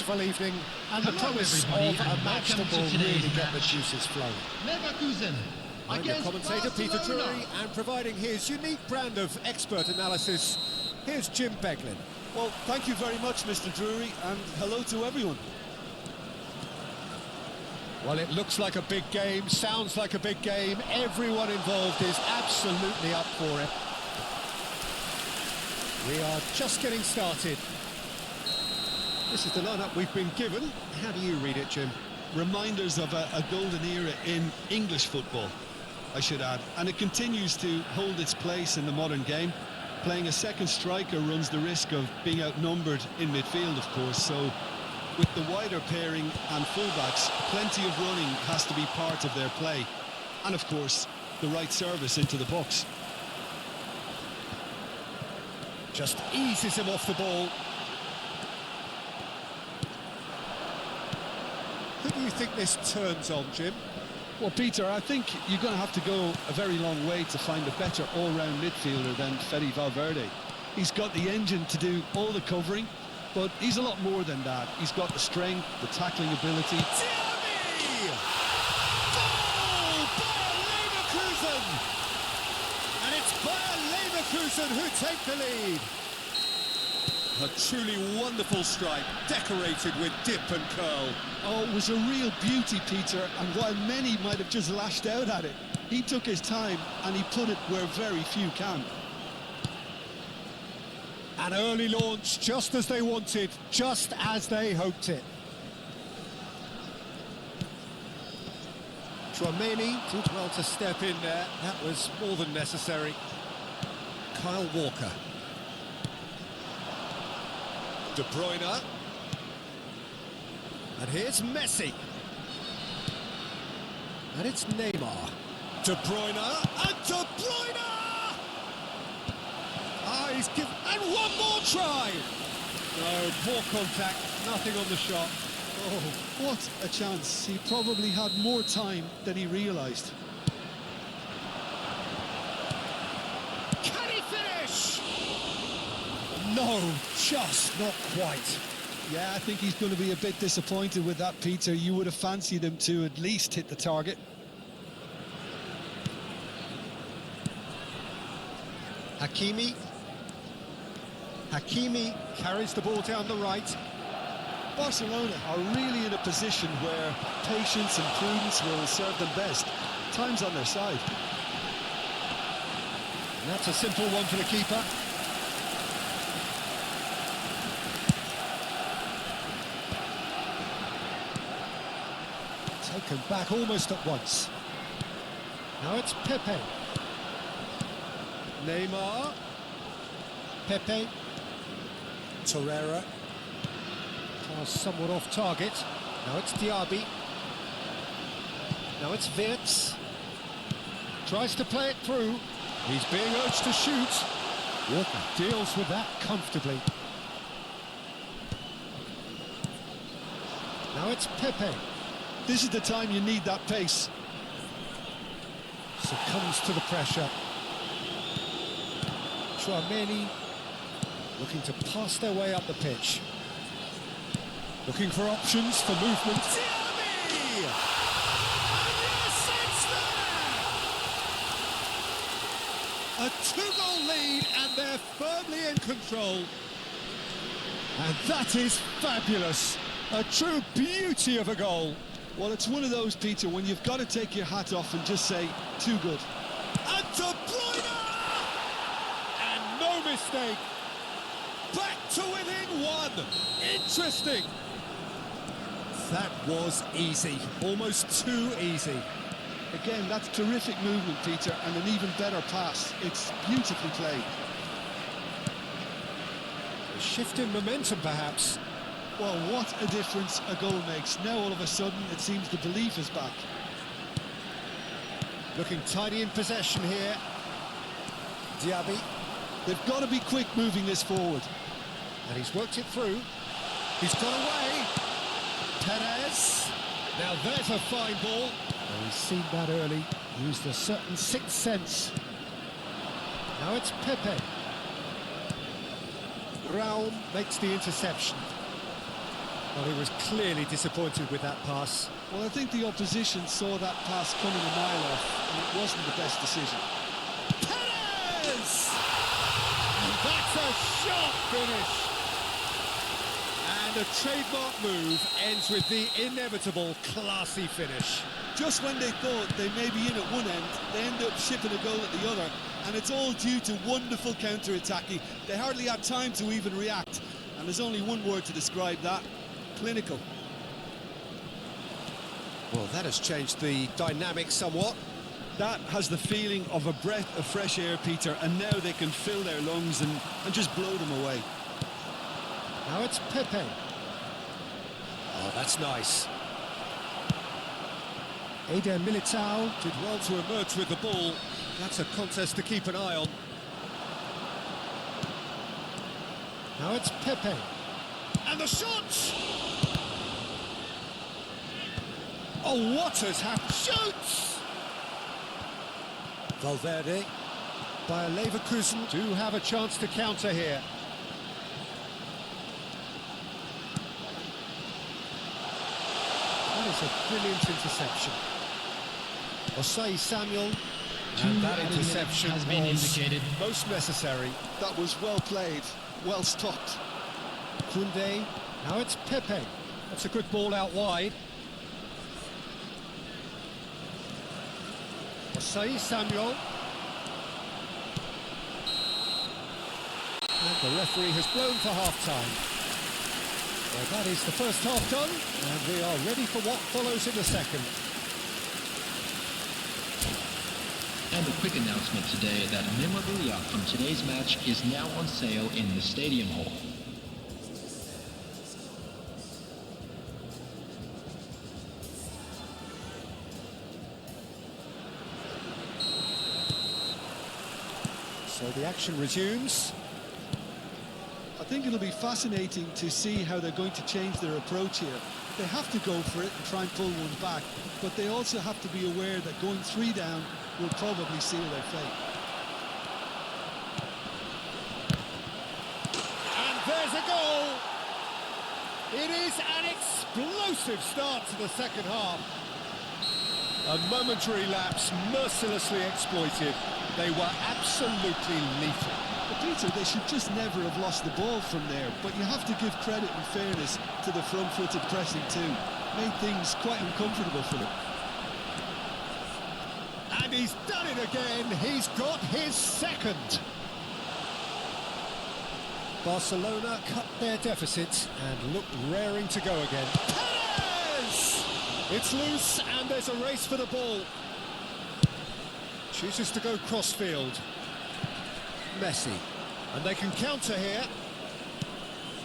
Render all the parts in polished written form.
beautiful evening and the promise of a match that will really get the juices flowing. I'm your commentator Peter Drury, and providing his unique brand of expert analysis, here's Jim Beglin. Well, thank you very much, Mr. Drury, and hello to everyone. Well, it looks like a big game, sounds like a big game. Everyone involved is absolutely up for it. We are just getting started. This is the lineup we've been given. How do you read it, Jim? Reminders of a golden era in English football, I should add. And it continues to hold its place in the modern game. Playing a second striker runs the risk of being outnumbered in midfield, of course, so with the wider pairing and fullbacks, plenty of running has to be part of their play. And, of course, the right service into the box. Just eases him off the ball. Who do you think this turns on, Jim? Well, Peter, I think you're going to have to go a very long way to find a better all-round midfielder than Fede Valverde. He's got the engine to do all the covering, but he's a lot more than that. He's got the strength, the tackling ability. Goal! Bayer Leverkusen! And it's Bayer Leverkusen who take the lead. A truly wonderful strike, decorated with dip and curl. Oh, it was a real beauty, Peter, and while many might have just lashed out at it, he took his time and he put it where very few can. An early launch, just as they wanted, just as they hoped it. Tchouaméni did well to step in there. That was more than necessary. Kyle Walker. De Bruyne. And here's Messi. And it's Neymar. De Bruyne. And De Bruyne! Ah, he's given... And one more try! No, poor contact. Nothing on the shot. Oh, what a chance. He probably had more time than he realised. Can he finish? No, just not quite. Yeah, I think he's going to be a bit disappointed with that, Peter. You would have fancied him to at least hit the target. Hakimi. Hakimi carries the ball down the right. Barcelona are really in a position where patience and prudence will serve them best. Time's on their side. And that's a simple one for the keeper. Taken back almost at once. Now it's Pepe. Neymar. Pepe. Torreira. Somewhat off target. Now it's Diaby. Now it's Wirtz. Tries to play it through. He's being urged to shoot. Walker deals with that comfortably. Now it's Pepe. This is the time you need that pace. Succumbs to the pressure. Tchouaméni looking to pass their way up the pitch. Looking for options for movement. Diaby! And yes, it's there! A two-goal lead, and they're firmly in control. And that is fabulous. A true beauty of a goal. Well, it's one of those, Peter, when you've got to take your hat off and just say, too good. And De Bruyne! And no mistake. Back to within one. Interesting. That was easy. Almost too easy. Again, that's terrific movement, Peter, and an even better pass. It's beautifully played. A shift in momentum, perhaps. Well, what a difference a goal makes. Now, all of a sudden, it seems the belief is back. Looking tidy in possession here. Diaby. They've got to be quick moving this forward. And he's worked it through. He's got away. Perez. Now there's a fine ball. Oh, he's seen that early. Used a certain sixth sense. Now it's Pepe. Raul makes the interception. Well, he was clearly disappointed with that pass. Well, I think the opposition saw that pass coming a mile off, and it wasn't the best decision. Perez! And that's a sharp finish. And a trademark move ends with the inevitable classy finish. Just when they thought they may be in at one end, they end up shipping a goal at the other, and it's all due to wonderful counter-attacking. They hardly had time to even react, and there's only one word to describe that: clinical. Well, that has changed the dynamic somewhat. That has the feeling of a breath of fresh air, Peter, and now they can fill their lungs and just blow them away. Now it's Pepe. Oh, that's nice. Eder Militao did well to emerge with the ball. That's a contest to keep an eye on. Now it's Pepe. And the shot! Oh, what has happened? Shoots! Valverde. Bayer Leverkusen do have a chance to counter here. That is a brilliant interception. Osei Samuel. And that interception has been indicated. Most necessary. That was well played, well stopped. Koundé. Now it's Pepe. That's a good ball out wide. Osei Samuel. And the referee has blown for half-time. Well, that is the first half done, and we are ready for what follows in the second. And a quick announcement today that memorabilia from today's match is now on sale in the Stadium Hall. So the action resumes. I think it'll be fascinating to see how they're going to change their approach here. They have to go for it and try and pull one back, but they also have to be aware that going 3 down will probably seal their fate. And there's a goal! It is an explosive start to the second half. A momentary lapse mercilessly exploited. They were absolutely lethal. But Peter, they should just never have lost the ball from there, but you have to give credit and fairness to the front-footed pressing too. Made things quite uncomfortable for them. And he's done it again. He's got his second. Barcelona cut their deficit and look raring to go again. Perez! It's loose and there's a race for the ball. Chooses to go crossfield. Messi. And they can counter here.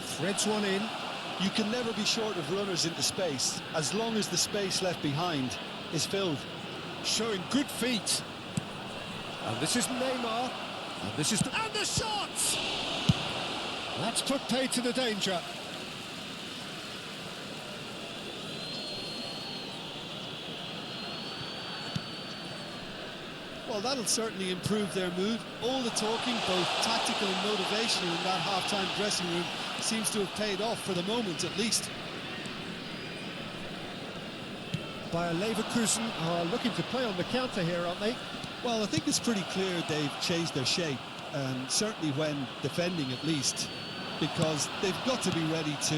Threads one in. You can never be short of runners into space, as long as the space left behind is filled. Showing good feet. And this is Neymar. And this is... And the shot! That's put paid to the danger. Well, that'll certainly improve their mood. All the talking, both tactical and motivational, in that half-time dressing room seems to have paid off for the moment, at least. Bayer Leverkusen are looking to play on the counter here, aren't they? Well, I think it's pretty clear they've changed their shape, certainly when defending at least, because they've got to be ready to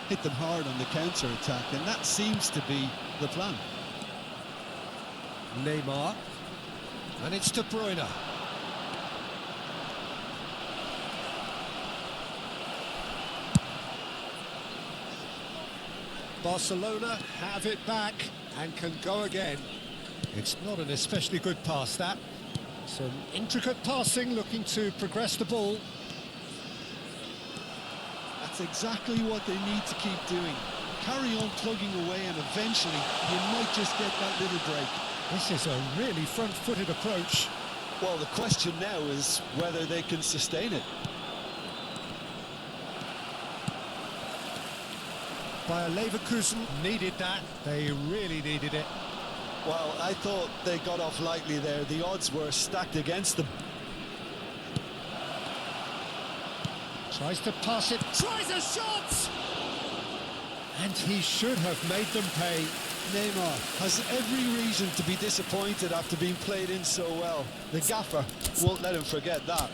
hit them hard on the counter-attack, and that seems to be the plan. Neymar. And it's De Bruyne. Barcelona have it back and can go again. It's not an especially good pass, that. Some intricate passing, looking to progress the ball. That's exactly what they need to keep doing. Carry on plugging away, and eventually you might just get that little break. This is a really front-footed approach. Well, the question now is whether they can sustain it. Bayer Leverkusen needed that. They really needed it. Well, I thought they got off lightly there. The odds were stacked against them. Tries to pass it. Tries a shot! And he should have made them pay. Neymar has every reason to be disappointed after being played in so well. The gaffer won't let him forget that.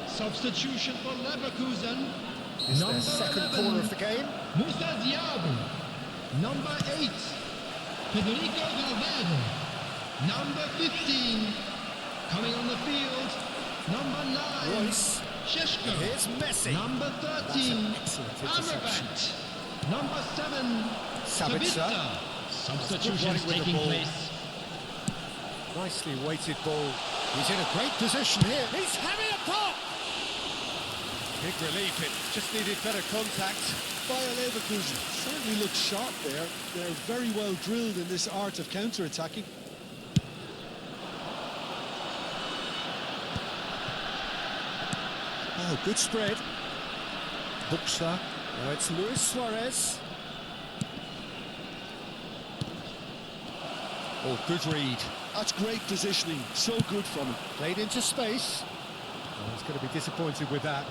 Substitution for Leverkusen. It's their second corner of the game. Musa Diaby. Number 8, Federico Valverde. Number 15, coming on the field. Number 9, Royce. Sheshko. Here's Messi. Number 13, Amrabat. Number 7, Sabitzer. Substitutions Good running with the taking ball. place. Nicely weighted ball. He's in a great position here. He's having a pop! Big relief, it just needed better contact. Bayer Leverkusen certainly looks sharp there. They're very well drilled in this art of counter-attacking. Oh, good spread. Buxer. Now it's Luis Suarez. Oh, good read. That's great positioning. So good from him. Played into space. Oh, he's going to be disappointed with that.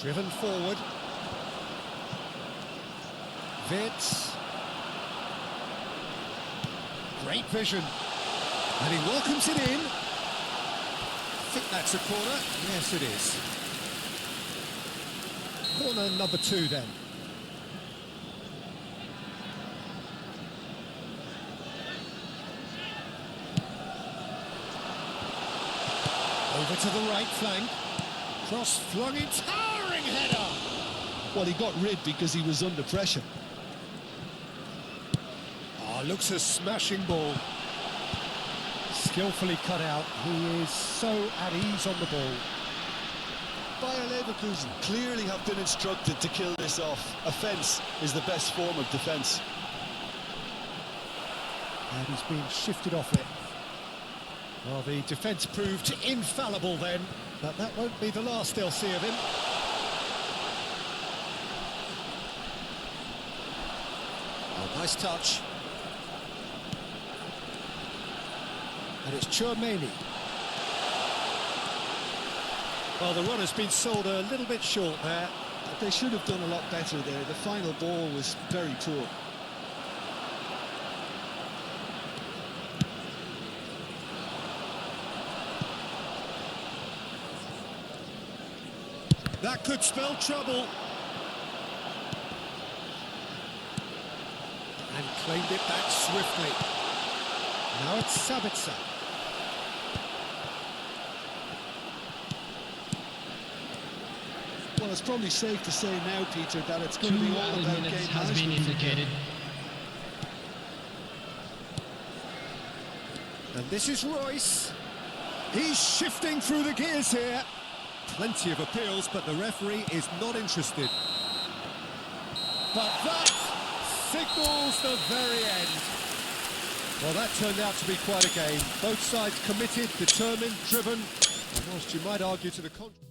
Driven forward. Vitz. Great vision. And he welcomes it in. I think that's a corner. Yes, it is. Corner number 2 then. Over to the right flank. Cross flung in, towering header. Well, he got rid because he was under pressure. Oh, looks a smashing ball. Skillfully cut out. He is so at ease on the ball. Bayer Leverkusen clearly have been instructed to kill this off. Offence is the best form of defence. And he's been shifted off it. Well, the defence proved infallible then, but that won't be the last they'll see of him. Oh, nice touch. And it's Chouameni. Well, the run has been sold a little bit short there. They should have done a lot better there. The final ball was very poor. That could spell trouble. And claimed it back swiftly. Now it's Sabitzer. Well, it's probably safe to say now, Peter, that it's going to be all about game has been management. indicated. And this is Royce. He's shifting through the gears here. Plenty of appeals, but the referee is not interested. But that signals the very end. Well, that turned out to be quite a game. Both sides committed, determined, driven. And whilst you might argue to the contrary.